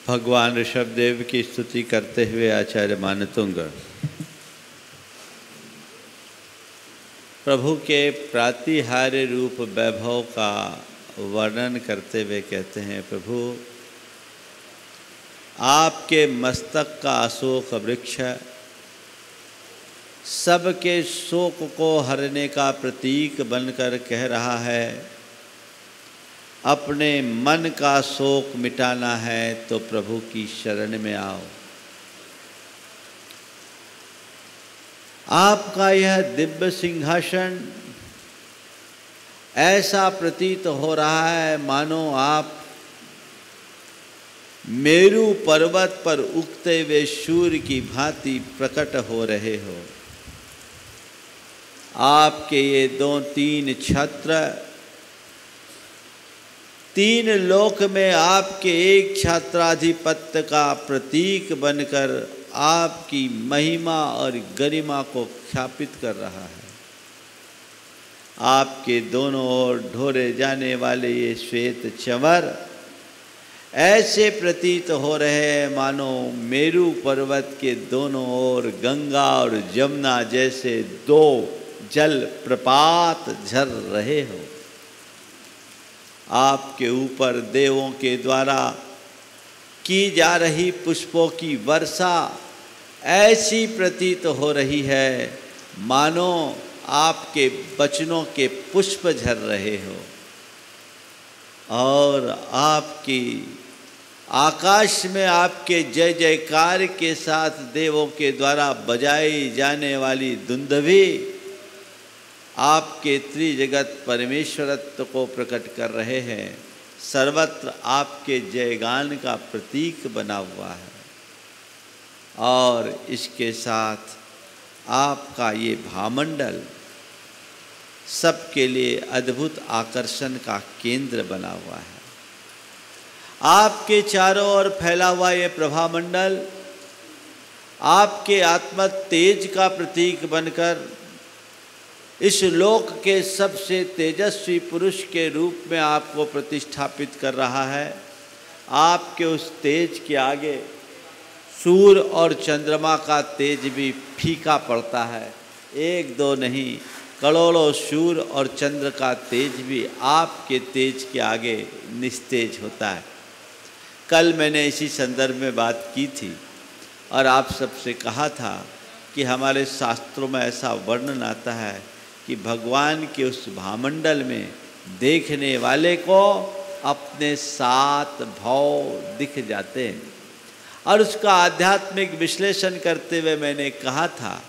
भगवान ऋषभदेव की स्तुति करते हुए आचार्य मानतुंग प्रभु के प्रातिहार्य रूप वैभव का वर्णन करते हुए कहते हैं, प्रभु आपके मस्तक का अशोक वृक्ष सबके शोक को हरने का प्रतीक बनकर कह रहा है, अपने मन का शोक मिटाना है तो प्रभु की शरण में आओ। आपका यह दिव्य सिंहासन ऐसा प्रतीत हो रहा है मानो आप मेरु पर्वत पर उगते हुए सूर्य की भांति प्रकट हो रहे हो। आपके ये 2-3 छत्र तीन लोक में आपके एक छात्राधिपत्य का प्रतीक बनकर आपकी महिमा और गरिमा को ख्यापित कर रहा है। आपके दोनों ओर ढोरे जाने वाले ये श्वेत चंवर ऐसे प्रतीत हो रहे हैं मानो मेरु पर्वत के दोनों ओर गंगा और जमुना जैसे 2 जल प्रपात झर रहे हो। आपके ऊपर देवों के द्वारा की जा रही पुष्पों की वर्षा ऐसी प्रतीत हो रही है मानो आपके वचनों के पुष्प झर रहे हो। और आपकी आकाश में आपके जय जयकार के साथ देवों के द्वारा बजाई जाने वाली दुंदुभी आपके त्रिजगत परमेश्वरत्व को प्रकट कर रहे हैं। सर्वत्र आपके जयगान का प्रतीक बना हुआ है और इसके साथ आपका ये भामंडल सबके लिए अद्भुत आकर्षण का केंद्र बना हुआ है। आपके चारों ओर फैला हुआ ये प्रभामंडल आपके आत्म तेज का प्रतीक बनकर इस लोक के सबसे तेजस्वी पुरुष के रूप में आपको प्रतिष्ठापित कर रहा है। आपके उस तेज के आगे सूर्य और चंद्रमा का तेज भी फीका पड़ता है। 1-2 नहीं, करोड़ों सूर्य और चंद्र का तेज भी आपके तेज के आगे निस्तेज होता है। कल मैंने इसी संदर्भ में बात की थी और आप सबसे कहा था कि हमारे शास्त्रों में ऐसा वर्णन आता है कि भगवान के उस भामंडल में देखने वाले को अपने 7 भाव दिख जाते हैं। और उसका आध्यात्मिक विश्लेषण करते हुए मैंने कहा था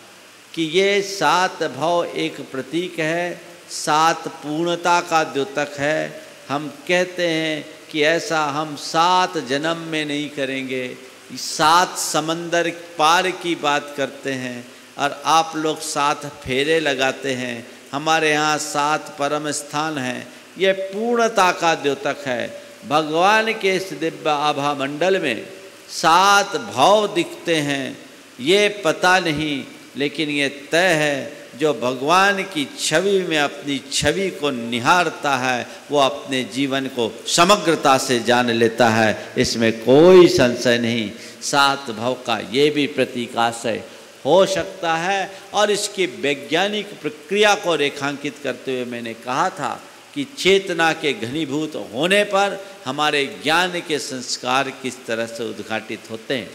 कि ये 7 भाव एक प्रतीक है, 7 पूर्णता का द्योतक है। हम कहते हैं कि ऐसा हम 7 जन्म में नहीं करेंगे, 7 समंदर पार की बात करते हैं और आप लोग 7 फेरे लगाते हैं। हमारे यहाँ 7 परम स्थान हैं। ये पूर्णता का द्योतक है। भगवान के इस दिव्य आभा मंडल में 7 भाव दिखते हैं, ये पता नहीं, लेकिन ये तय है जो भगवान की छवि में अपनी छवि को निहारता है वो अपने जीवन को समग्रता से जान लेता है, इसमें कोई संशय नहीं। 7 भाव का ये भी प्रतीकाशय हो सकता है। और इसकी वैज्ञानिक प्रक्रिया को रेखांकित करते हुए मैंने कहा था कि चेतना के घनीभूत होने पर हमारे ज्ञान के संस्कार किस तरह से उद्घाटित होते हैं।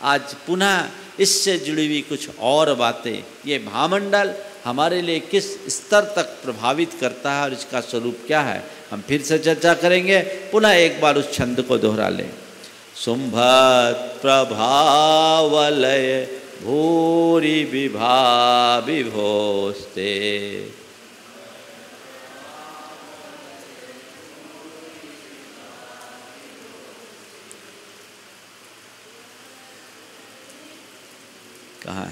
आज पुनः इससे जुड़ी हुई कुछ और बातें, ये भामंडल हमारे लिए किस स्तर तक प्रभावित करता है और इसका स्वरूप क्या है, हम फिर से चर्चा करेंगे। पुनः एक बार उस छंद को दोहरा लें। शुंभत प्रभावलय भूरि विभा विभोस्ते, कहाँ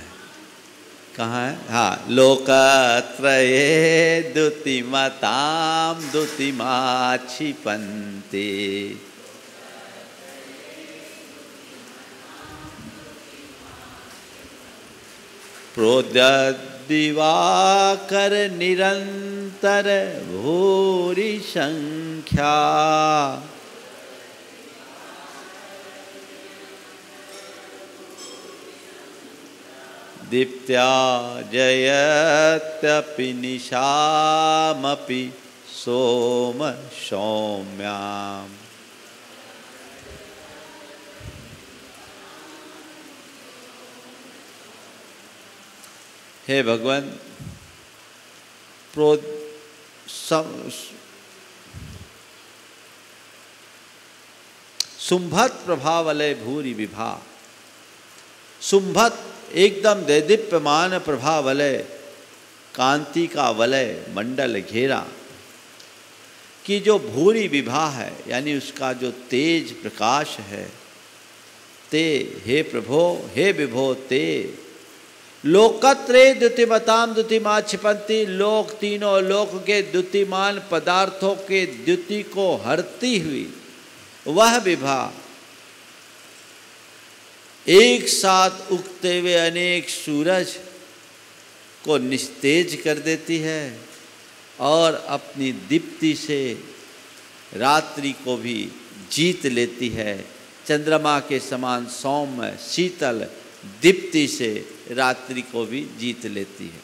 है? हाँ, लोकत्रये द्युतिमतां द्युतिमा क्षिपन्ति, प्रोद्यद्दिवाकर निरंतर भूरि संख्या, दीप्त्या जयत्यपि निशामपि सोम सौम्याम्। हे भगवान, शुंभत प्रभावलय भूरि विभा। शुंभत एकदम दैदीप्यमान प्रभावलय, कांति का वलय मंडल घेरा, कि जो भूरि विभा है यानी उसका जो तेज प्रकाश है। ते हे प्रभो हे विभो ते लोकत्रे द्युतिमताम द्युतिमा क्षिपंती। लोक तीनों लोक के द्युतिमान पदार्थों के द्युति को हरती हुई वह विभा एक साथ उगते हुए अनेक सूरज को निस्तेज कर देती है और अपनी दीप्ति से रात्रि को भी जीत लेती है। चंद्रमा के समान सौम्य शीतल दीप्ति से रात्रि को भी जीत लेती है।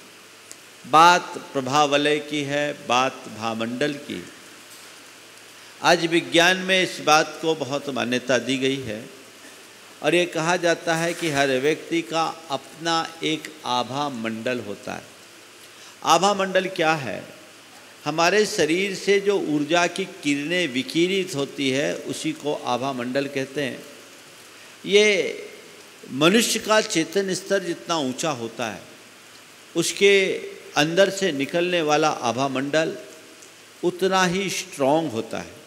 बात प्रभावलय की है, बात भामंडल की। आज विज्ञान में इस बात को बहुत मान्यता दी गई है और ये कहा जाता है कि हर व्यक्ति का अपना एक आभा मंडल होता है। आभा मंडल क्या है? हमारे शरीर से जो ऊर्जा की किरणें विकिरित होती है उसी को आभा मंडल कहते हैं। ये मनुष्य का चेतन स्तर जितना ऊंचा होता है उसके अंदर से निकलने वाला आभा मंडल उतना ही स्ट्रॉन्ग होता है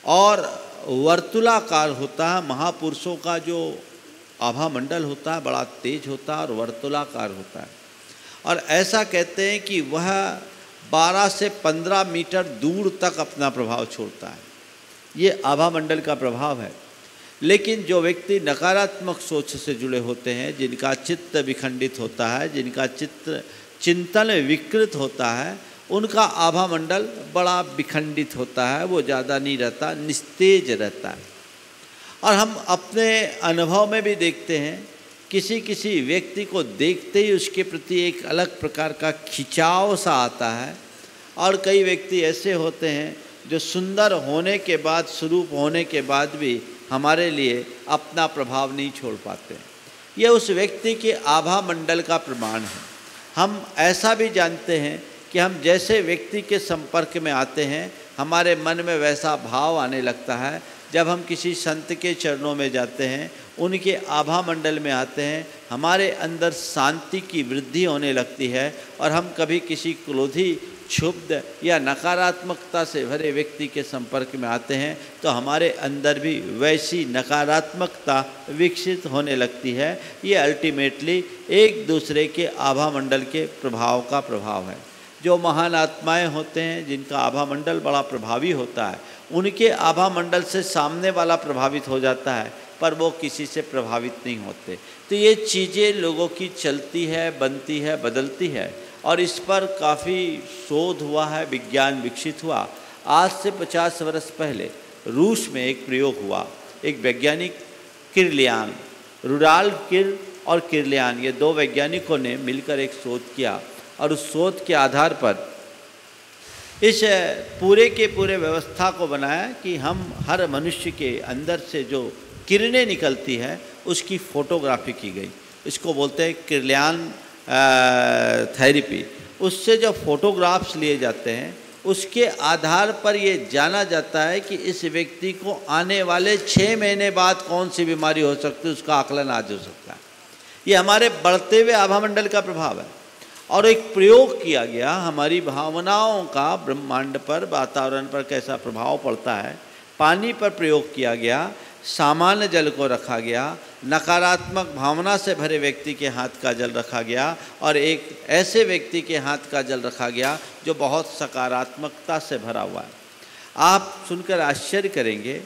और वर्तुलाकार होता है। महापुरुषों का जो आभा मंडल होता है बड़ा तेज होता है और वर्तुलाकार होता है। और ऐसा कहते हैं कि वह 12 से 15 मीटर दूर तक अपना प्रभाव छोड़ता है। ये आभा मंडल का प्रभाव है। लेकिन जो व्यक्ति नकारात्मक सोच से जुड़े होते हैं, जिनका चित्त विखंडित होता है, जिनका चिंतन विकृत होता है, उनका आभा मंडल बड़ा विखंडित होता है। वो ज़्यादा नहीं रहता, निस्तेज रहता है। और हम अपने अनुभव में भी देखते हैं, किसी किसी व्यक्ति को देखते ही उसके प्रति एक अलग प्रकार का खिंचाव सा आता है। और कई व्यक्ति ऐसे होते हैं जो सुंदर होने के बाद, स्वरूप होने के बाद भी हमारे लिए अपना प्रभाव नहीं छोड़ पाते। यह उस व्यक्ति के आभा मंडल का प्रमाण है। हम ऐसा भी जानते हैं कि हम जैसे व्यक्ति के संपर्क में आते हैं हमारे मन में वैसा भाव आने लगता है। जब हम किसी संत के चरणों में जाते हैं, उनके आभा मंडल में आते हैं, हमारे अंदर शांति की वृद्धि होने लगती है। और हम कभी किसी क्रोधी, क्षुब्ध या नकारात्मकता से भरे व्यक्ति के संपर्क में आते हैं तो हमारे अंदर भी वैसी नकारात्मकता विकसित होने लगती है। ये अल्टीमेटली एक दूसरे के आभा मंडल के प्रभाव का प्रभाव है। जो महान आत्माएं होते हैं, जिनका आभा मंडल बड़ा प्रभावी होता है, उनके आभा मंडल से सामने वाला प्रभावित हो जाता है, पर वो किसी से प्रभावित नहीं होते। तो ये चीज़ें लोगों की चलती है, बनती है, बदलती है। और इस पर काफ़ी शोध हुआ है, विज्ञान विकसित हुआ। आज से 50 वर्ष पहले रूस में एक प्रयोग हुआ। एक वैज्ञानिक किर्लियान, रुडाल्फ किर और किर्लियान, ये दो वैज्ञानिकों ने मिलकर एक शोध किया और उस शोध के आधार पर इस पूरे के पूरे व्यवस्था को बनाया कि हम हर मनुष्य के अंदर से जो किरणें निकलती है उसकी फोटोग्राफी की गई। इसको बोलते हैं किर्लियान थेरेपी। उससे जो फोटोग्राफ्स लिए जाते हैं उसके आधार पर ये जाना जाता है कि इस व्यक्ति को आने वाले 6 महीने बाद कौन सी बीमारी हो सकती है, उसका आकलन आज हो सकता है। ये हमारे बढ़ते हुए आभा मंडल का प्रभाव है। और एक प्रयोग किया गया, हमारी भावनाओं का ब्रह्मांड पर, वातावरण पर कैसा प्रभाव पड़ता है। पानी पर प्रयोग किया गया, सामान्य जल को रखा गया, नकारात्मक भावना से भरे व्यक्ति के हाथ का जल रखा गया और एक ऐसे व्यक्ति के हाथ का जल रखा गया जो बहुत सकारात्मकता से भरा हुआ है। आप सुनकर आश्चर्य करेंगे,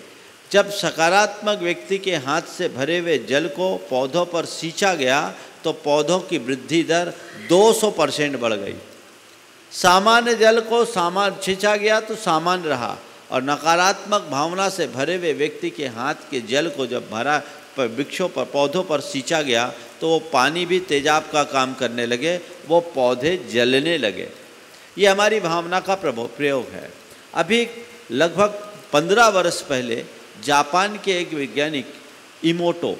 जब सकारात्मक व्यक्ति के हाथ से भरे हुए जल को पौधों पर सींचा गया तो पौधों की वृद्धि दर 200% बढ़ गई। सामान्य जल को सींचा गया तो सामान्य रहा और नकारात्मक भावना से भरे हुए व्यक्ति के हाथ के जल को जब भरा वृक्षों पर, पौधों पर सींचा गया तो वो पानी भी तेजाब का काम करने लगे, वो पौधे जलने लगे। ये हमारी भावना का प्रयोग है। अभी लगभग 15 वर्ष पहले जापान के एक वैज्ञानिक इमोटो,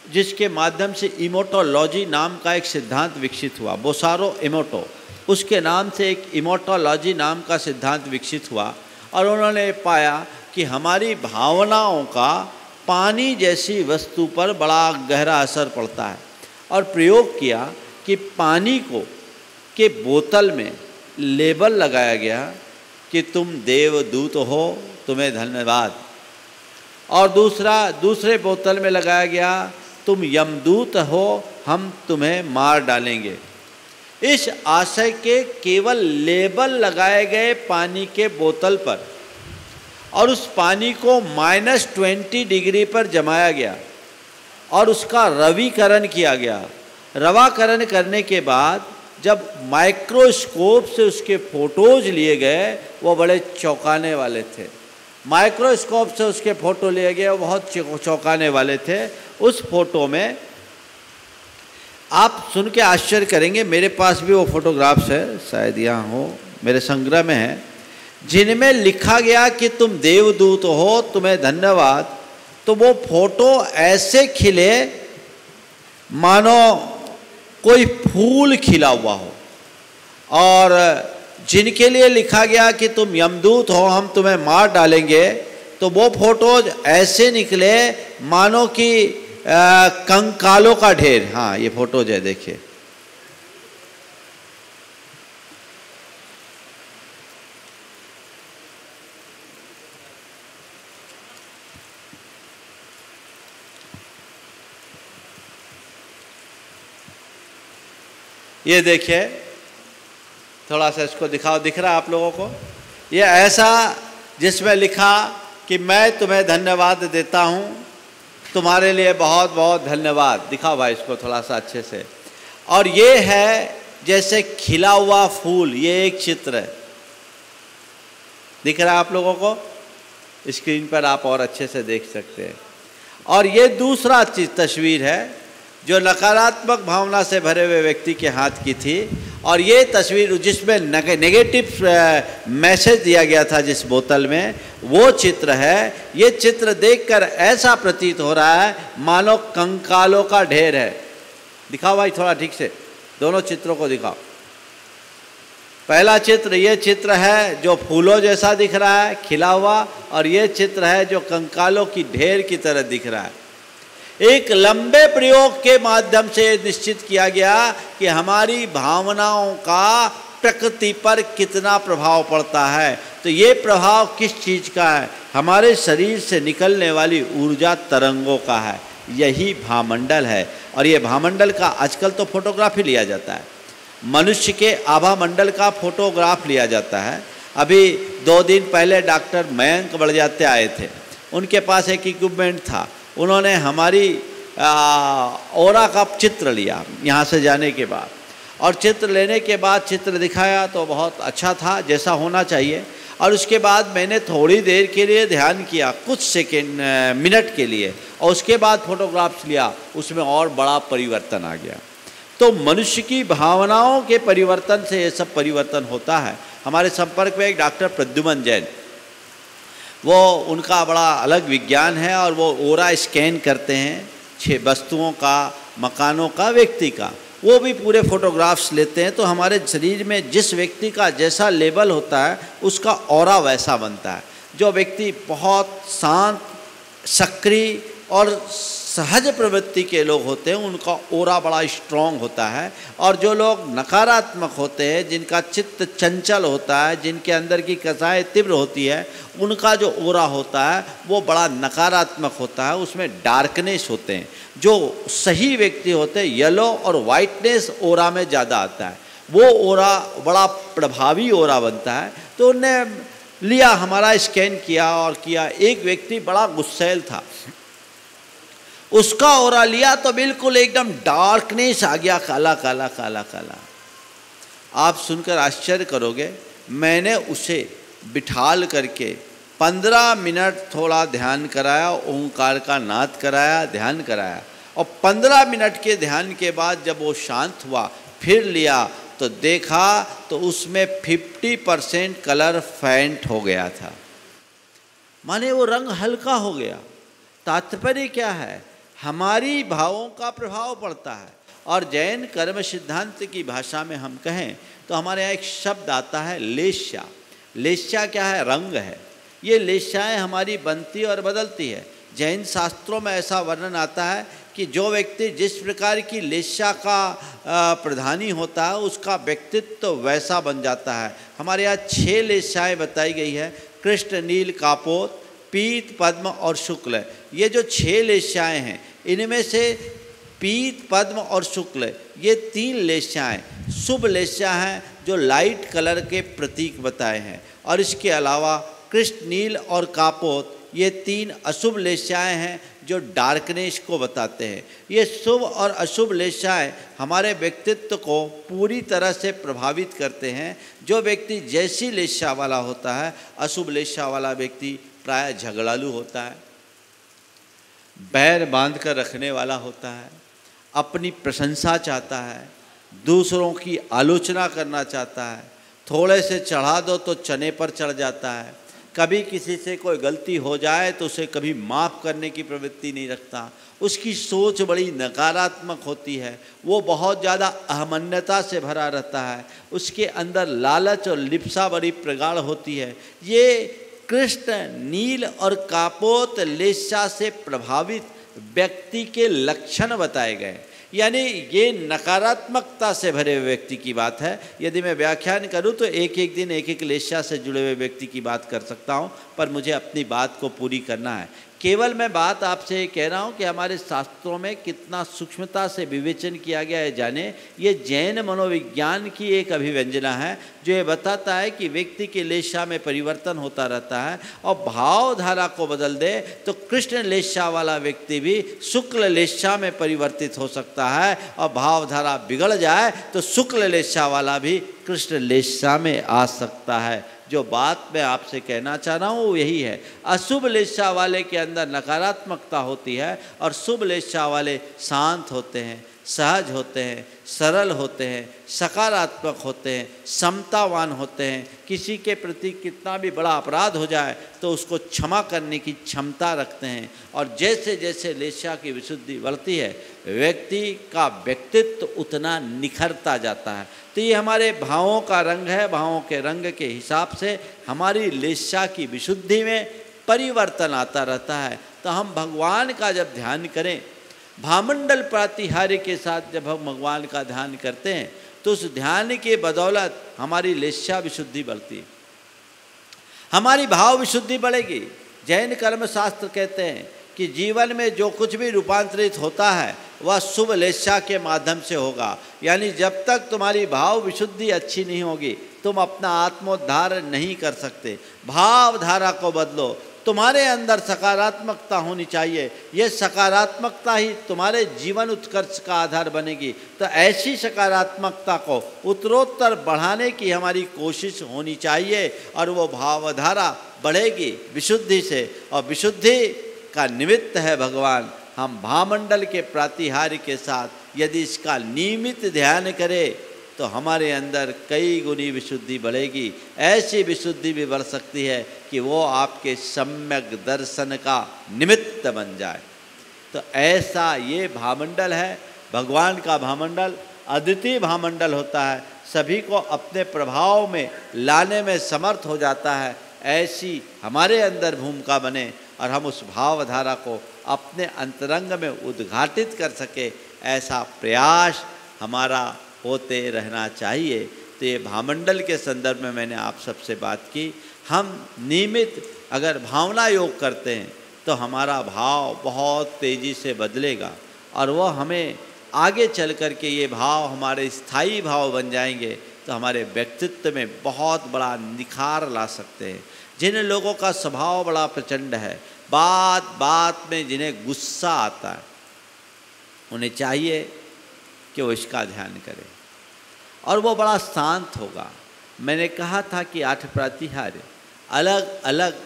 जिसके माध्यम से इमोटोलॉजी नाम का एक सिद्धांत विकसित हुआ, बोसारो इमोटो, उसके नाम से एक इमोटोलॉजी नाम का सिद्धांत विकसित हुआ। और उन्होंने पाया कि हमारी भावनाओं का पानी जैसी वस्तु पर बड़ा गहरा असर पड़ता है, और प्रयोग किया कि पानी को के बोतल में लेबल लगाया गया कि तुम देवदूत हो, तुम्हें धन्यवाद, और दूसरे बोतल में लगाया गया तुम यमदूत हो, हम तुम्हें मार डालेंगे। इस आशय के केवल लेबल लगाए गए पानी के बोतल पर, और उस पानी को -20 डिग्री पर जमाया गया और उसका रवीकरण किया गया। रवाकरण करने के बाद जब माइक्रोस्कोप से उसके फोटोज लिए गए, वो बड़े चौंकाने वाले थे। माइक्रोस्कोप से उसके फ़ोटो लिए गए, वो बहुत चौंकाने वाले थे। उस फोटो में आप सुन के आश्चर्य करेंगे, मेरे पास भी वो फोटोग्राफ्स है, शायद यहाँ हो, मेरे संग्रह में है, जिनमें लिखा गया कि तुम देवदूत हो, तुम्हें धन्यवाद। तो वो फोटो ऐसे खिले मानो कोई फूल खिला हुआ हो, और जिनके लिए लिखा गया कि तुम यमदूत हो, हम तुम्हें मार डालेंगे, तो वो फोटोज ऐसे निकले मानो कि कंकालों का ढेर। हाँ, ये फोटोज है, देखिए। ये देखिए, थोड़ा सा इसको दिखाओ, दिख रहा है आप लोगों को? ये ऐसा जिसमें लिखा कि मैं तुम्हें धन्यवाद देता हूँ, तुम्हारे लिए बहुत बहुत धन्यवाद। दिखाओ भाई इसको थोड़ा सा अच्छे से। और ये है जैसे खिला हुआ फूल, ये एक चित्र है, दिख रहा है आप लोगों को? स्क्रीन पर आप और अच्छे से देख सकते हैं। और ये दूसरा तस्वीर है जो नकारात्मक भावना से भरे हुए व्यक्ति के हाथ की थी, और ये तस्वीर जिसमें नेगेटिव मैसेज दिया गया था जिस बोतल में, वो चित्र है। ये चित्र देखकर ऐसा प्रतीत हो रहा है मानो कंकालों का ढेर है। दिखाओ भाई थोड़ा ठीक से, दोनों चित्रों को दिखाओ। पहला चित्र, ये चित्र है जो फूलों जैसा दिख रहा है, खिला हुआ, और ये चित्र है जो कंकालों की ढेर की तरह दिख रहा है। एक लंबे प्रयोग के माध्यम से निश्चित किया गया कि हमारी भावनाओं का प्रकृति पर कितना प्रभाव पड़ता है। तो ये प्रभाव किस चीज़ का है? हमारे शरीर से निकलने वाली ऊर्जा तरंगों का है। यही भामंडल है। और ये भामंडल का आजकल तो फोटोग्राफी लिया जाता है, मनुष्य के आभा मंडल का फोटोग्राफ लिया जाता है। अभी 2 दिन पहले डॉक्टर मयंक बड़जात्य आए थे, उनके पास एक इक्विपमेंट था। उन्होंने हमारी ओरा का चित्र लिया यहाँ से जाने के बाद, और चित्र लेने के बाद चित्र दिखाया तो बहुत अच्छा था, जैसा होना चाहिए। और उसके बाद मैंने थोड़ी देर के लिए ध्यान किया, कुछ सेकेंड मिनट के लिए, और उसके बाद फोटोग्राफ्स लिया, उसमें और बड़ा परिवर्तन आ गया। तो मनुष्य की भावनाओं के परिवर्तन से ये सब परिवर्तन होता है। हमारे संपर्क में एक डॉक्टर प्रद्युमन जैन, वो उनका बड़ा अलग विज्ञान है, और वो ओरा स्कैन करते हैं 6 वस्तुओं का, मकानों का, व्यक्ति का। वो भी पूरे फोटोग्राफ्स लेते हैं। तो हमारे शरीर में जिस व्यक्ति का जैसा लेवल होता है उसका ऑरा वैसा बनता है। जो व्यक्ति बहुत शांत, सक्रिय और सहज प्रवृत्ति के लोग होते हैं उनका ओरा बड़ा स्ट्रॉन्ग होता है, और जो लोग नकारात्मक होते हैं, जिनका चित्त चंचल होता है, जिनके अंदर की कसाएं तीव्र होती है, उनका जो ओरा होता है वो बड़ा नकारात्मक होता है, उसमें डार्कनेस होते हैं। जो सही व्यक्ति होते हैं येलो और वाइटनेस ओरा में ज़्यादा आता है, वो ओरा बड़ा प्रभावी ओरा बनता है। तो उन्होंने लिया, हमारा स्कैन किया और किया। एक व्यक्ति बड़ा गुस्सैल था, उसका ओरा लिया तो बिल्कुल एकदम डार्कनेस आ गया, काला काला काला काला। आप सुनकर आश्चर्य करोगे, मैंने उसे बिठाल करके 15 मिनट थोड़ा ध्यान कराया, ओंकार का नाद कराया, ध्यान कराया, और 15 मिनट के ध्यान के बाद जब वो शांत हुआ फिर लिया तो देखा तो उसमें 50% कलर फेंट हो गया था, माने वो रंग हल्का हो गया। तात्पर्य क्या है? हमारी भावों का प्रभाव पड़ता है। और जैन कर्म सिद्धांत की भाषा में हम कहें तो हमारे यहाँ एक शब्द आता है लेस्या। लेस्या क्या है? रंग है। ये लेस्याएँ हमारी बनती और बदलती है। जैन शास्त्रों में ऐसा वर्णन आता है कि जो व्यक्ति जिस प्रकार की लेस्या का प्रधानी होता है उसका व्यक्तित्व तो वैसा बन जाता है। हमारे यहाँ 6 लेस्याएँ बताई गई है, कृष्ण, नील, कापोत, पीत, पद्म और शुक्ल। ये जो 6 लेस्याएँ हैं इनमें से पीत, पद्म और शुक्ल ये 3 लेस्याएँ शुभ लेस्या हैं जो लाइट कलर के प्रतीक बताए हैं, और इसके अलावा कृष्ण, नील और कापोत ये 3 अशुभ लेस्याएँ हैं जो डार्कनेस को बताते हैं। ये शुभ और अशुभ लेस्याएँ हमारे व्यक्तित्व को पूरी तरह से प्रभावित करते हैं। जो व्यक्ति जैसी लेस्या वाला होता है, अशुभ लेस्या वाला व्यक्ति प्राय झगड़ालू होता है, बैर बांध कर रखने वाला होता है, अपनी प्रशंसा चाहता है, दूसरों की आलोचना करना चाहता है, थोड़े से चढ़ा दो तो चने पर चढ़ जाता है, कभी किसी से कोई गलती हो जाए तो उसे कभी माफ़ करने की प्रवृत्ति नहीं रखता, उसकी सोच बड़ी नकारात्मक होती है, वो बहुत ज़्यादा अहमन्यता से भरा रहता है, उसके अंदर लालच और लिप्सा बड़ी प्रगाढ़ होती है। ये कृष्ण, नील और कापोत लेस्या से प्रभावित व्यक्ति के लक्षण बताए गए, यानी ये नकारात्मकता से भरे हुए व्यक्ति की बात है। यदि मैं व्याख्यान करूं तो एक एक दिन एक एक लेस्या से जुड़े हुए व्यक्ति की बात कर सकता हूं, पर मुझे अपनी बात को पूरी करना है। केवल मैं बात आपसे ये कह रहा हूँ कि हमारे शास्त्रों में कितना सूक्ष्मता से विवेचन किया गया है जाने। ये जैन मनोविज्ञान की एक अभिव्यंजना है जो ये बताता है कि व्यक्ति के लेस्या में परिवर्तन होता रहता है, और भावधारा को बदल दे तो कृष्ण लेस्या वाला व्यक्ति भी शुक्ल लेस्या में परिवर्तित हो सकता है, और भावधारा बिगड़ जाए तो शुक्ल लेस्या वाला भी कृष्ण लेस्या में आ सकता है। जो बात मैं आपसे कहना चाह रहा हूँ वो यही है, अशुभ लेस्या वाले के अंदर नकारात्मकता होती है और शुभ लेस्या वाले शांत होते हैं, सहज होते हैं, सरल होते हैं, सकारात्मक होते हैं, समतावान होते हैं। किसी के प्रति कितना भी बड़ा अपराध हो जाए तो उसको क्षमा करने की क्षमता रखते हैं, और जैसे जैसे लेस्या की विशुद्धि बढ़ती है व्यक्ति का व्यक्तित्व उतना निखरता जाता है। तो ये हमारे भावों का रंग है। भावों के रंग के हिसाब से हमारी लेस्या की विशुद्धि में परिवर्तन आता रहता है। तो हम भगवान का जब ध्यान करें, भामंडल प्रातिहार्य के साथ जब हम भगवान का ध्यान करते हैं तो उस ध्यान के बदौलत हमारी लेस्या विशुद्धि बढ़ती है, हमारी भाव विशुद्धि बढ़ेगी। जैन कर्म शास्त्र कहते हैं कि जीवन में जो कुछ भी रूपांतरित होता है वह शुभ लेस्या के माध्यम से होगा। यानी जब तक तुम्हारी भाव विशुद्धि अच्छी नहीं होगी तुम अपना आत्मोद्धार नहीं कर सकते। भावधारा को बदलो, तुम्हारे अंदर सकारात्मकता होनी चाहिए, ये सकारात्मकता ही तुम्हारे जीवन उत्कर्ष का आधार बनेगी। तो ऐसी सकारात्मकता को उत्तरोत्तर बढ़ाने की हमारी कोशिश होनी चाहिए, और वो भावधारा बढ़ेगी विशुद्धि से, और विशुद्धि का निमित्त है भगवान। हम भामंडल के प्रातिहार्य के साथ यदि इसका नियमित ध्यान करें तो हमारे अंदर कई गुनी विशुद्धि बढ़ेगी। ऐसी विशुद्धि भी बढ़ सकती है कि वो आपके सम्यक दर्शन का निमित्त बन जाए। तो ऐसा ये भामंडल है, भगवान का भामंडल अद्वितीय भामंडल होता है, सभी को अपने प्रभाव में लाने में समर्थ हो जाता है। ऐसी हमारे अंदर भूमिका बने और हम उस भावधारा को अपने अंतरंग में उद्घाटित कर सके, ऐसा प्रयास हमारा होते रहना चाहिए। तो ये भामंडल के संदर्भ में मैंने आप सबसे बात की। हम नियमित अगर भावना योग करते हैं तो हमारा भाव बहुत तेज़ी से बदलेगा, और वह हमें आगे चल कर के ये भाव हमारे स्थायी भाव बन जाएंगे तो हमारे व्यक्तित्व में बहुत बड़ा निखार ला सकते हैं। जिन लोगों का स्वभाव बड़ा प्रचंड है, बात बात में जिन्हें गुस्सा आता है, उन्हें चाहिए कि वो इसका ध्यान करें और वो बड़ा शांत होगा। मैंने कहा था कि 8 प्रातिहार्य अलग अलग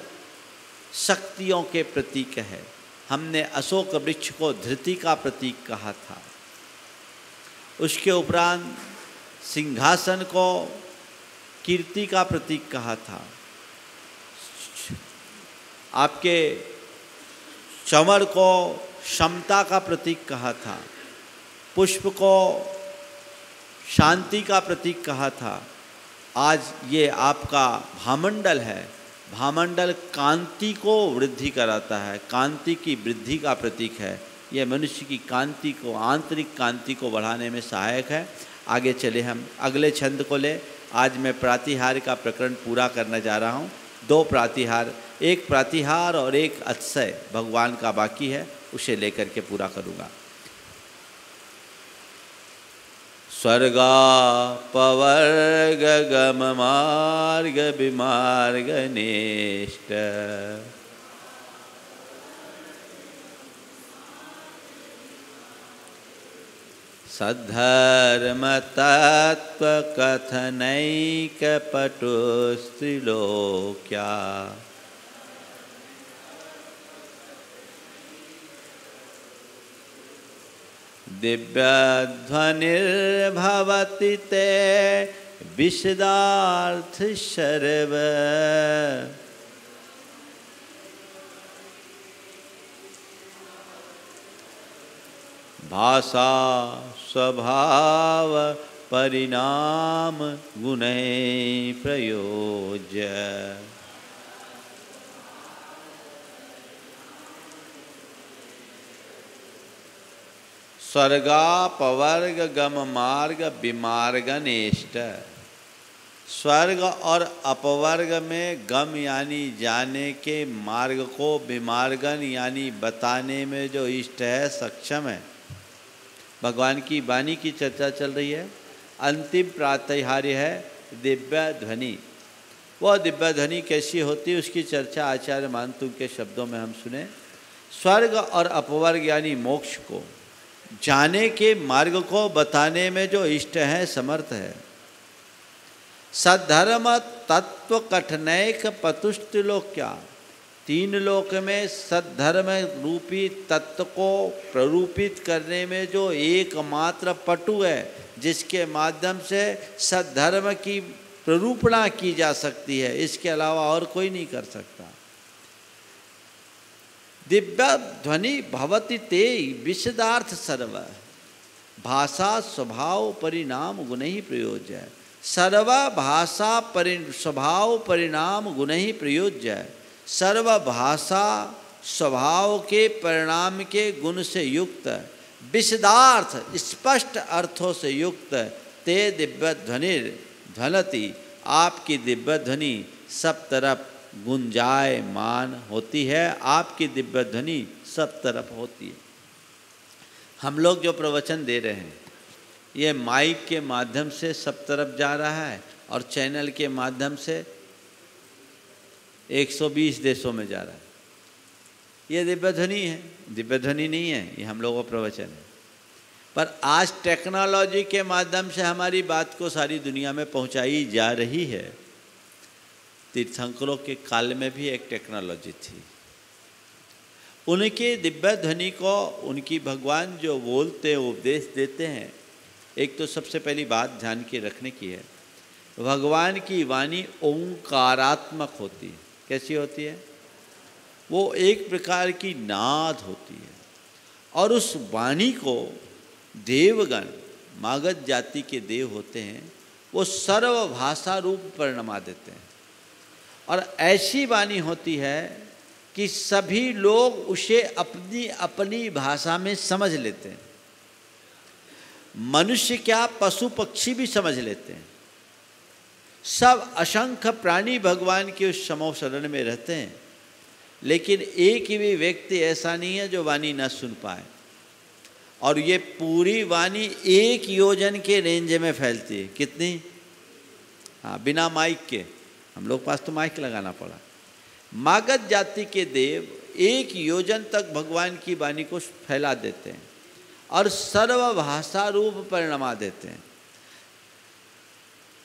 शक्तियों के प्रतीक है। हमने अशोक वृक्ष को धृति का प्रतीक कहा था। उसके उपरांत सिंहासन को कीर्ति का प्रतीक कहा था। आपके चमर को क्षमता का प्रतीक कहा था। पुष्प को शांति का प्रतीक कहा था। आज ये आपका भामंडल है। भामंडल कांति को वृद्धि कराता है, कांति की वृद्धि का प्रतीक है। यह मनुष्य की कांति को, आंतरिक कांति को बढ़ाने में सहायक है। आगे चले हम अगले छंद को ले। आज मैं प्रातिहार का प्रकरण पूरा करने जा रहा हूँ। 2 प्रातिहार, एक प्रातिहार और एक अतिशय भगवान का बाकी है, उसे लेकर के पूरा करूँगा। स्वर्गा पवर्ग गम मार्ग विमार्ग नेष्ट सद्धर्म तत्व कथनैक पटुस्त्रिलोक्या दिव्यध्वनिर्भवति ते विशदार्थ सर्व भाषा स्वभाव परिणाम गुणैः प्रयोज्य स्वर्गापवर्ग गम मार्ग विमार्गनेष्ट। स्वर्ग और अपवर्ग में गम यानी जाने के, मार्ग को विमार्गन यानी बताने में जो इष्ट है, सक्षम है। भगवान की वाणी की चर्चा चल रही है। अंतिम प्रातिहार्य है दिव्य ध्वनि। वह दिव्य ध्वनि कैसी होती है उसकी चर्चा आचार्य मानतु के शब्दों में हम सुने। स्वर्ग और अपवर्ग यानी मोक्ष को, जाने के मार्ग को बताने में जो इष्ट है, समर्थ है। सद्धर्म तत्व कठनैक पतुष्टिलोक्या। 3 लोक में सद्धर्म रूपी तत्व को प्ररूपित करने में जो एकमात्र पटु है, जिसके माध्यम से सद्धर्म की प्ररूपणा की जा सकती है, इसके अलावा और कोई नहीं कर सकता। दिव्य ध्वनि भवति ते विशदार्थ सर्व भाषा स्वभाव परिणाम गुणैः प्रयोज्य। सर्व भाषा स्वभाव परिणाम गुणैः प्रयोज्य। सर्व भाषा स्वभाव के परिणाम के गुण से युक्त, विशदार्थ स्पष्ट अर्थों से युक्त, ते दिव्य ध्वनिर ध्वनति। आपकी दिव्य ध्वनि सब तरफ गुंजायमान होती है। आपकी दिव्य ध्वनि सब तरफ होती है। हम लोग जो प्रवचन दे रहे हैं ये माइक के माध्यम से सब तरफ जा रहा है और चैनल के माध्यम से 120 देशों में जा रहा है। ये दिव्य ध्वनि है, दिव्य ध्वनि नहीं है, ये हम लोगों का प्रवचन है। पर आज टेक्नोलॉजी के माध्यम से हमारी बात को सारी दुनिया में पहुंचाई जा रही है। तीर्थंकरों के काल में भी एक टेक्नोलॉजी थी। उनके दिव्य ध्वनि को उनकी भगवान जो बोलते उपदेश देते हैं, एक तो सबसे पहली बात ध्यान के रखने की है, भगवान की वाणी ओंकारात्मक होती है। कैसी होती है? वो एक प्रकार की नाद होती है और उस वाणी को देवगण, मागध जाति के देव होते हैं, वो सर्व भाषा रूप परिणमा देते हैं। और ऐसी वाणी होती है कि सभी लोग उसे अपनी अपनी भाषा में समझ लेते हैं। मनुष्य क्या, पशु पक्षी भी समझ लेते हैं। सब असंख्य प्राणी भगवान के उस समो शरण में रहते हैं, लेकिन एक भी व्यक्ति ऐसा नहीं है जो वाणी न सुन पाए। और ये पूरी वाणी 1 योजन के रेंज में फैलती है। कितनी? हाँ, बिना माइक के। हम लोग पास तो माइक लगाना पड़ा। मागध जाति के देव 1 योजन तक भगवान की वाणी को फैला देते हैं और सर्व भाषा रूप परिणमा देते हैं।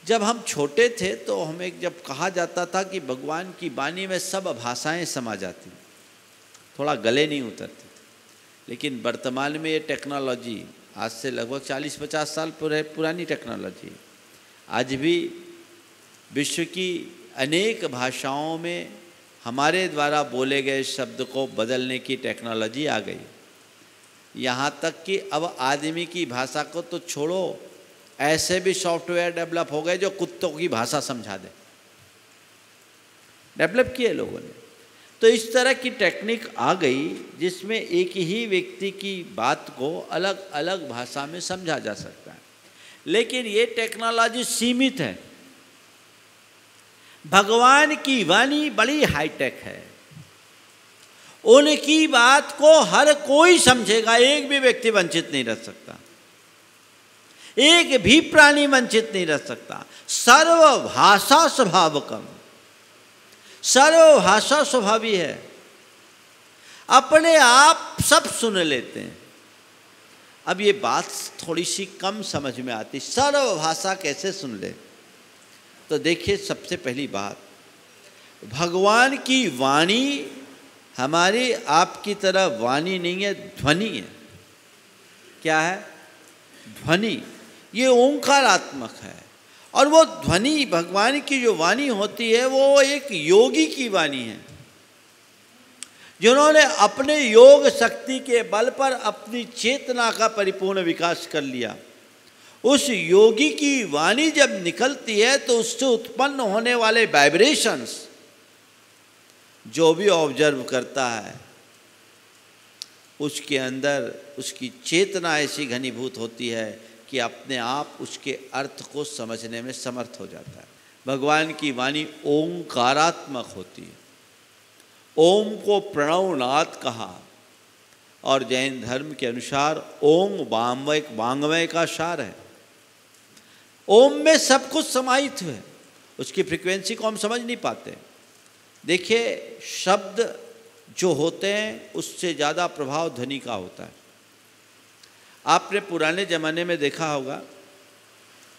जब हम छोटे थे तो हमें जब कहा जाता था कि भगवान की वाणी में सब भाषाएं समा जाती, थोड़ा गले नहीं उतरते थे। लेकिन वर्तमान में ये टेक्नोलॉजी आज से लगभग 40-50 साल पुरानी टेक्नोलॉजी, आज भी विश्व की अनेक भाषाओं में हमारे द्वारा बोले गए शब्द को बदलने की टेक्नोलॉजी आ गई। यहाँ तक कि अब आदमी की भाषा को तो छोड़ो, ऐसे भी सॉफ्टवेयर डेवलप हो गए जो कुत्तों की भाषा समझा दे, डेवलप किए लोगों ने। तो इस तरह की टेक्निक आ गई जिसमें एक ही व्यक्ति की बात को अलग अलग भाषा में समझा जा सकता है। लेकिन ये टेक्नोलॉजी सीमित है। भगवान की वाणी बड़ी हाईटेक है, उनकी बात को हर कोई समझेगा, एक भी व्यक्ति वंचित नहीं रह सकता, एक भी प्राणी वंचित नहीं रह सकता। सर्वभाषा स्वभावकम, सर्वभाषा स्वभावी है, अपने आप सब सुन लेते हैं। अब ये बात थोड़ी सी कम समझ में आती, सर्वभाषा कैसे सुन ले? तो देखिए, सबसे पहली बात, भगवान की वाणी हमारी आपकी तरह वाणी नहीं है, ध्वनि है। क्या है? ध्वनि। ये ओंकारात्मक है। और वो ध्वनि, भगवान की जो वाणी होती है वो एक योगी की वाणी है, जिन्होंने अपने योग शक्ति के बल पर अपनी चेतना का परिपूर्ण विकास कर लिया। उस योगी की वाणी जब निकलती है तो उससे उत्पन्न होने वाले वाइब्रेशंस जो भी ऑब्जर्व करता है उसके अंदर उसकी चेतना ऐसी घनीभूत होती है कि अपने आप उसके अर्थ को समझने में समर्थ हो जाता है। भगवान की वाणी ओंकारात्मक होती है। ओम को प्रणवनाद कहा और जैन धर्म के अनुसार ओम वांग्मय का सार है। ओम में सब कुछ समाहित है, उसकी फ्रीक्वेंसी को हम समझ नहीं पाते। देखिए, शब्द जो होते हैं उससे ज़्यादा प्रभाव ध्वनि का होता है। आपने पुराने ज़माने में देखा होगा,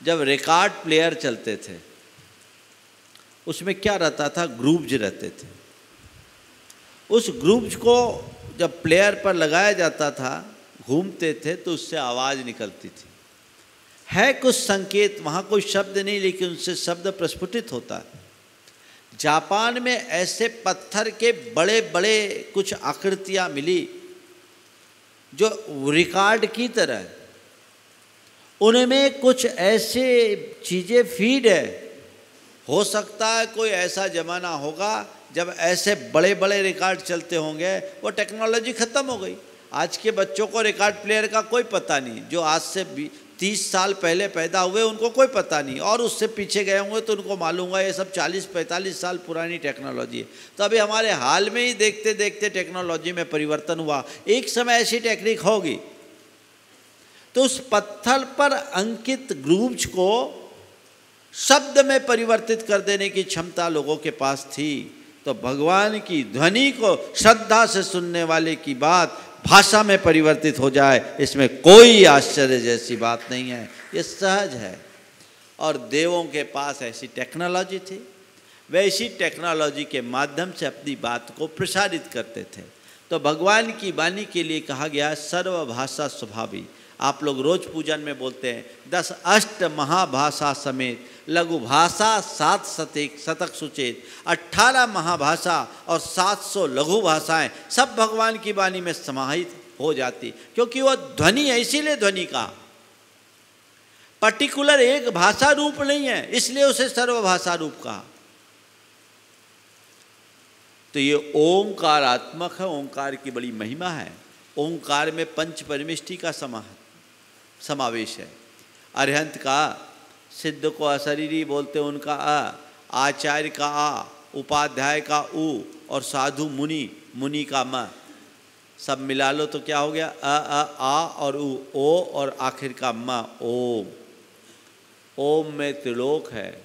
जब रिकॉर्ड प्लेयर चलते थे उसमें क्या रहता था? ग्रूव्स रहते थे। उस ग्रूव्स को जब प्लेयर पर लगाया जाता था, घूमते थे तो उससे आवाज़ निकलती थी। है कुछ संकेत, वहाँ कोई शब्द नहीं, लेकिन उससे शब्द प्रस्फुटित होता है। जापान में ऐसे पत्थर के बड़े बड़े कुछ आकृतियाँ मिली जो रिकॉर्ड की तरह, उनमें कुछ ऐसे चीज़ें फीड है। हो सकता है कोई ऐसा ज़माना होगा जब ऐसे बड़े बड़े रिकॉर्ड चलते होंगे। वो टेक्नोलॉजी ख़त्म हो गई। आज के बच्चों को रिकॉर्ड प्लेयर का कोई पता नहीं, जो आज से 30 साल पहले पैदा हुए उनको कोई पता नहीं, और उससे पीछे गए होंगे तो उनको मालूम है ये सब 40-45 साल पुरानी टेक्नोलॉजी है। तो अभी हमारे हाल में ही देखते देखते टेक्नोलॉजी में परिवर्तन हुआ। एक समय ऐसी टेक्निक होगी तो उस पत्थर पर अंकित ग्रूव्स को शब्द में परिवर्तित कर देने की क्षमता लोगों के पास थी। तो भगवान की ध्वनि को श्रद्धा से सुनने वाले की बात भाषा में परिवर्तित हो जाए, इसमें कोई आश्चर्य जैसी बात नहीं है, ये सहज है। और देवों के पास ऐसी टेक्नोलॉजी थी, वैसी टेक्नोलॉजी के माध्यम से अपनी बात को प्रसारित करते थे। तो भगवान की वाणी के लिए कहा गया सर्वभाषा स्वभावी। आप लोग रोज पूजन में बोलते हैं 10 अष्ट महाभाषा समेत लघु भाषा 7 शतक सुचेत, 18 महाभाषा और 700 लघु भाषाएं सब भगवान की वाणी में समाहित हो जाती, क्योंकि वो ध्वनि है। इसीलिए ध्वनि का पर्टिकुलर एक भाषा रूप नहीं है, इसलिए उसे सर्वभाषा रूप कहा। तो ये ओंकारात्मक है, ओंकार की बड़ी महिमा है। ओंकार में पंच परमिष्टि का समावेश है। अरिहंत का, सिद्ध को अशरीरी बोलते हैं उनका अ, आचार्य का आ, उपाध्याय का उ और साधु मुनि का म, सब मिला लो तो क्या हो गया? आ और उ, ओ और आखिर का म, ओम। ओम में त्रिलोक है,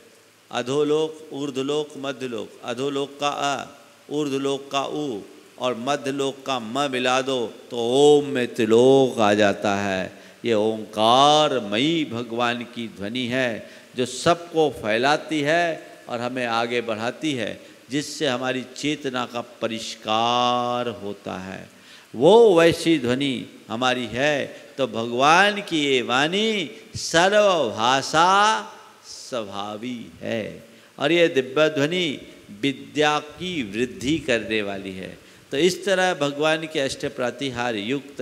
अधोलोक, ऊर्ध्वलोक, मध्यलोक। अधोलोक का अ, ऊर्ध्वलोक का उ और मध्यलोक का म मिला दो तो ओम में त्रिलोक आ जाता है। ये ओंकारमयी भगवान की ध्वनि है जो सबको फैलाती है और हमें आगे बढ़ाती है, जिससे हमारी चेतना का परिष्कार होता है। वो वैसी ध्वनि हमारी है तो भगवान की ये वाणी सर्वभाषा स्वभावी है और ये दिव्य ध्वनि विद्या की वृद्धि करने वाली है। तो इस तरह भगवान के अष्ट प्रातिहार युक्त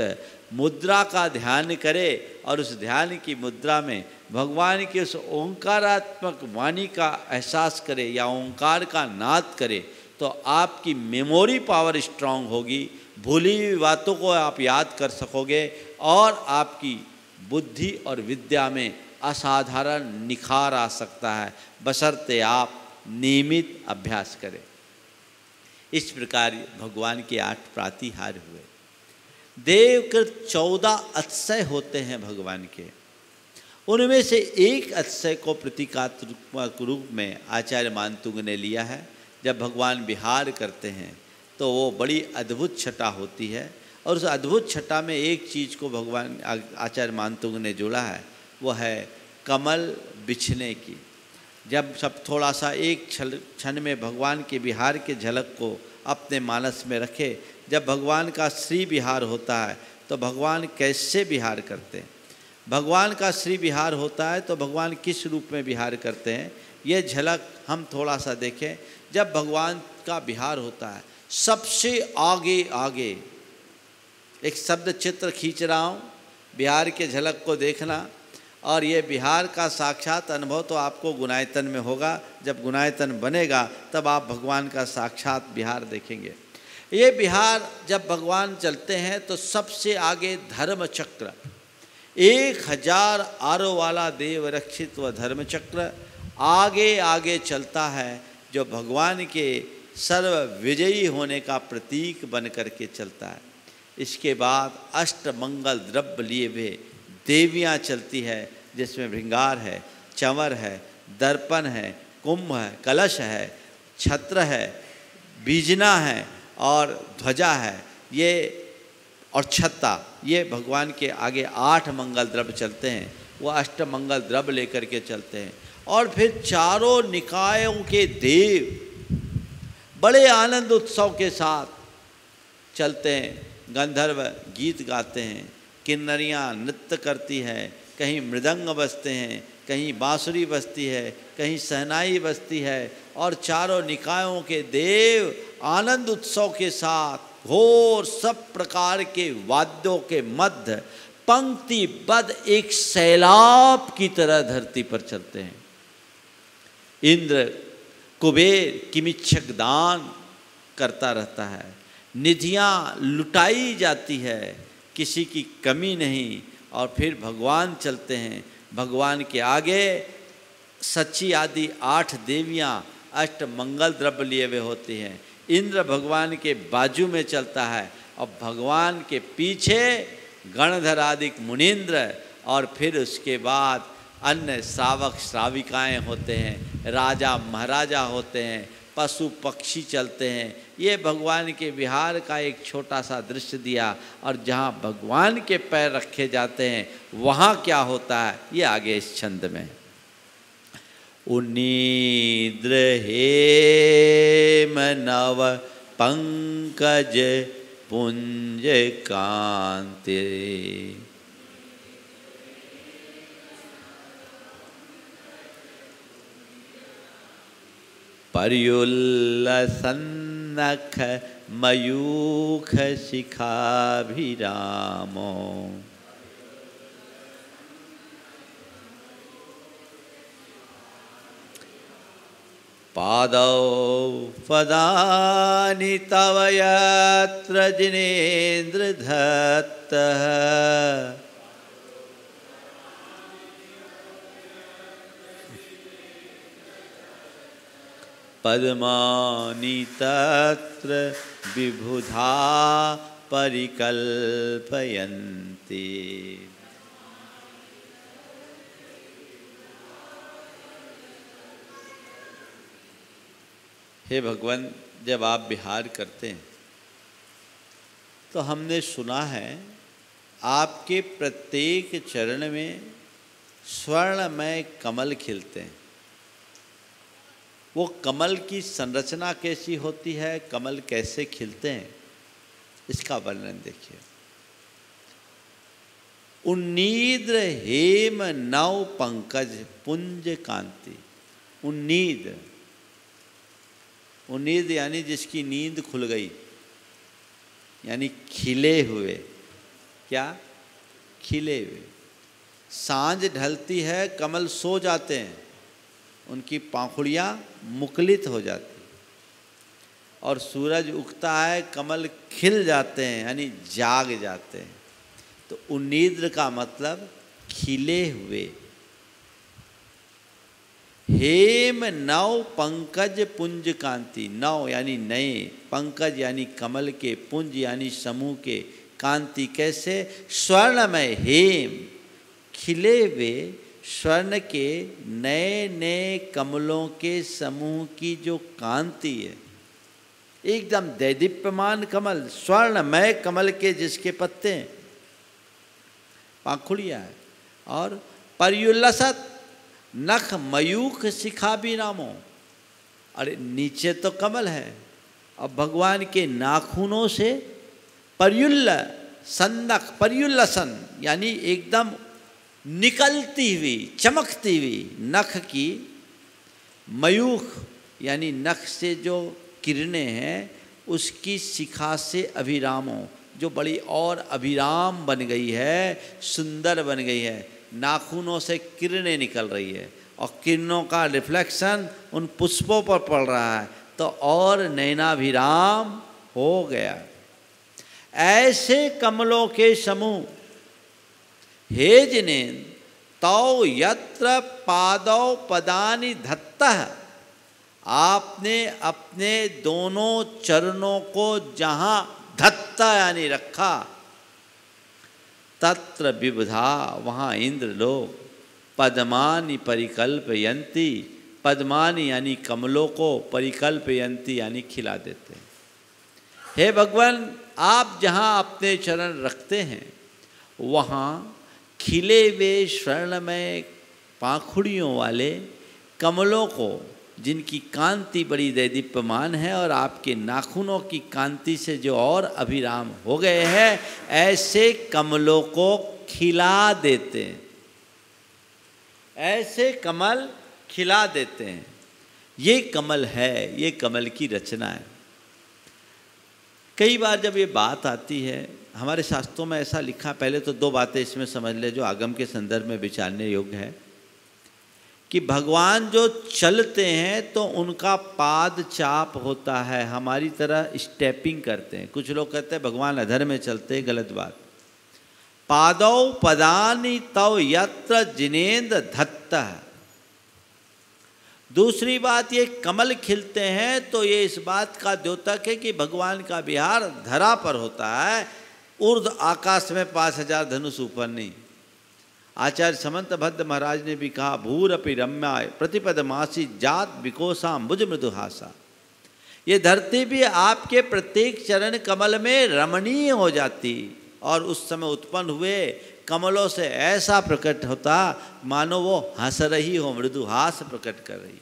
मुद्रा का ध्यान करे और उस ध्यान की मुद्रा में भगवान की उस ओंकारात्मक वाणी का एहसास करे या ओंकार का नाद करे, तो आपकी मेमोरी पावर स्ट्रांग होगी, भूली हुई बातों को आप याद कर सकोगे और आपकी बुद्धि और विद्या में असाधारण निखार आ सकता है, बशर्ते आप नियमित अभ्यास करें। इस प्रकार भगवान के 8 प्रातिहार हुए। देवकृत 14 अतिशय होते हैं भगवान के। उनमें से एक अतिशय को प्रतीकात्मक रूप में आचार्य मानतुंग ने लिया है। जब भगवान विहार करते हैं तो वो बड़ी अद्भुत छटा होती है और उस अद्भुत छटा में एक चीज़ को भगवान आचार्य मानतुंग ने जोड़ा है, वो है कमल बिछने की। जब सब थोड़ा सा एक क्षण में भगवान के विहार के झलक को अपने मानस में रखे, जब भगवान का श्री विहार होता है तो भगवान कैसे विहार करते हैं, भगवान का श्री विहार होता है तो भगवान किस रूप में विहार करते हैं, ये झलक हम थोड़ा सा देखें। जब भगवान का विहार होता है सबसे आगे आगे, एक शब्द चित्र खींच रहा हूँ, बिहार के झलक को देखना, और ये बिहार का साक्षात अनुभव तो आपको गुणायतन में होगा। जब गुणायतन बनेगा तब आप भगवान का साक्षात बिहार देखेंगे। ये बिहार जब भगवान चलते हैं तो सबसे आगे धर्म चक्र, 1000 आरो वाला देव रक्षित व धर्म चक्र आगे आगे चलता है, जो भगवान के सर्व विजयी होने का प्रतीक बन करके चलता है। इसके बाद अष्टमंगल द्रव्य लिए हुए देवियाँ चलती है, जिसमें भृंगार है, चंवर है, दर्पण है, कुंभ है, कलश है, छत्र है, बीजना है और ध्वजा है, ये और छत्ता, ये भगवान के आगे 8 मंगल द्रव्य चलते हैं। वो अष्टमंगल द्रव्य लेकर के चलते हैं। और फिर चारों निकायों के देव बड़े आनंद उत्सव के साथ चलते हैं। गंधर्व गीत गाते हैं, किन्नरियाँ नृत्य करती हैं, कहीं मृदंग बजते हैं, कहीं बांसुरी बजती है, कहीं सहनाई बजती है, और चारों निकायों के देव आनंद उत्सव के साथ घोर सब प्रकार के वाद्यों के मध्य पंक्तिबद्ध एक सैलाब की तरह धरती पर चलते हैं। इंद्र कुबेर किमिच्छक दान करता रहता है, निधियाँ लुटाई जाती है, किसी की कमी नहीं। और फिर भगवान चलते हैं, भगवान के आगे सच्ची आदि 8 देवियाँ अष्ट मंगल द्रव्य लिए हुए होती हैं। इंद्र भगवान के बाजू में चलता है और भगवान के पीछे गणधर आदि मुनीन्द्र, और फिर उसके बाद अन्य श्रावक श्राविकाएँ होते हैं, राजा महाराजा होते हैं, पशु पक्षी चलते हैं। ये भगवान के विहार का एक छोटा सा दृश्य दिया। और जहाँ भगवान के पैर रखे जाते हैं वहाँ क्या होता है, ये आगे इस छंद में। उन्नीद्र हेम नव पंकज पुंज कांति, पर्युल्लसन्नख मयूख शिखाभिरामो, पादौ पदानि तव यत्र जिनेन्द्र धत्तः, पद्मानि तत्र विबुधा परिकल्पयन्ति। हे भगवान, जब आप विहार करते हैं तो हमने सुना है आपके प्रत्येक चरण में स्वर्णमय कमल खिलते हैं। वो कमल की संरचना कैसी होती है, कमल कैसे खिलते हैं, इसका वर्णन देखिए। उन्नीद्र हेम नव पंकज पुंज कांति। उन्नीद, उन्नीद यानी जिसकी नींद खुल गई, यानी खिले हुए। क्या? खिले हुए। सांझ ढलती है, कमल सो जाते हैं, उनकी पाखुड़ियाँ मुकलित हो जाती, और सूरज उगता है, कमल खिल जाते हैं, यानी जाग जाते हैं। तो उन्नीद्र का मतलब खिले हुए। हेम नव पंकज पुंज कांति। नव यानी नए, पंकज यानी कमल के, पुंज यानी समूह के, कांति कैसे? स्वर्णमय। हेम खिले हुए स्वर्ण के नए नए कमलों के समूह की जो कांति है, एकदम दैदीप्यमान कमल, स्वर्णमय कमल के जिसके पत्ते हैं, पाखुड़ियाँ है, और पर्युल्लसत नख मयूख शिखा भी नामो। अरे नीचे तो कमल है, अब भगवान के नाखूनों से पर्युल्ल सन्नख, पर्युल्लसन यानी एकदम निकलती हुई, चमकती हुई नख की, मयूख यानी नख से जो किरणें हैं उसकी शिखा से अभिरामों, जो बड़ी और अभिराम बन गई है, सुंदर बन गई है। नाखूनों से किरणें निकल रही है और किरणों का रिफ्लेक्शन उन पुष्पों पर पड़ रहा है, तो और नयनाभिराम हो गया। ऐसे कमलों के समूह हे जिनेन्द्र तौ यत्र पादौ पदानि धत्तः। आपने अपने दोनों चरणों को जहाँ धत्ता यानी रखा, तत्र विबुधा, वहाँ इंद्र लोग पद्मानि परिकल्पयन्ति। पद्मानि यानी कमलों को, परिकल्पयन्ति यानी खिला देते हैं। हे भगवान, आप जहाँ अपने चरण रखते हैं वहाँ खिले हुए स्वर्णमय पाखुड़ियों वाले कमलों को, जिनकी कांति बड़ी दैदीप्यमान है और आपके नाखूनों की कांति से जो और अभिराम हो गए हैं, ऐसे कमलों को खिला देते हैं। ऐसे कमल खिला देते हैं। ये कमल है, ये कमल की रचना है। कई बार जब ये बात आती है, हमारे शास्त्रों में ऐसा लिखा, पहले तो दो बातें इसमें समझ ले जो आगम के संदर्भ में विचारने योग्य है, कि भगवान जो चलते हैं तो उनका पाद चाप होता है, हमारी तरह स्टेपिंग करते हैं। कुछ लोग कहते हैं भगवान अधर में चलते हैं, गलत बात। पादौ पदानि तव यत्र जिनेन्द्र धत्तः। दूसरी बात, ये कमल खिलते हैं तो ये इस बात का द्योतक है कि भगवान का विहार धरा पर होता है, ऊर्ध्व आकाश में 5000 धनुष ऊपर नहीं। आचार्य समंत भद्र महाराज ने भी कहा, भूरपि रम्याय प्रतिपदमासी जात विकोसाम भुज मृदुहासा। ये धरती भी आपके प्रत्येक चरण कमल में रमणीय हो जाती, और उस समय उत्पन्न हुए कमलों से ऐसा प्रकट होता मानो वो हंस रही हो, मृदुहास प्रकट कर रही।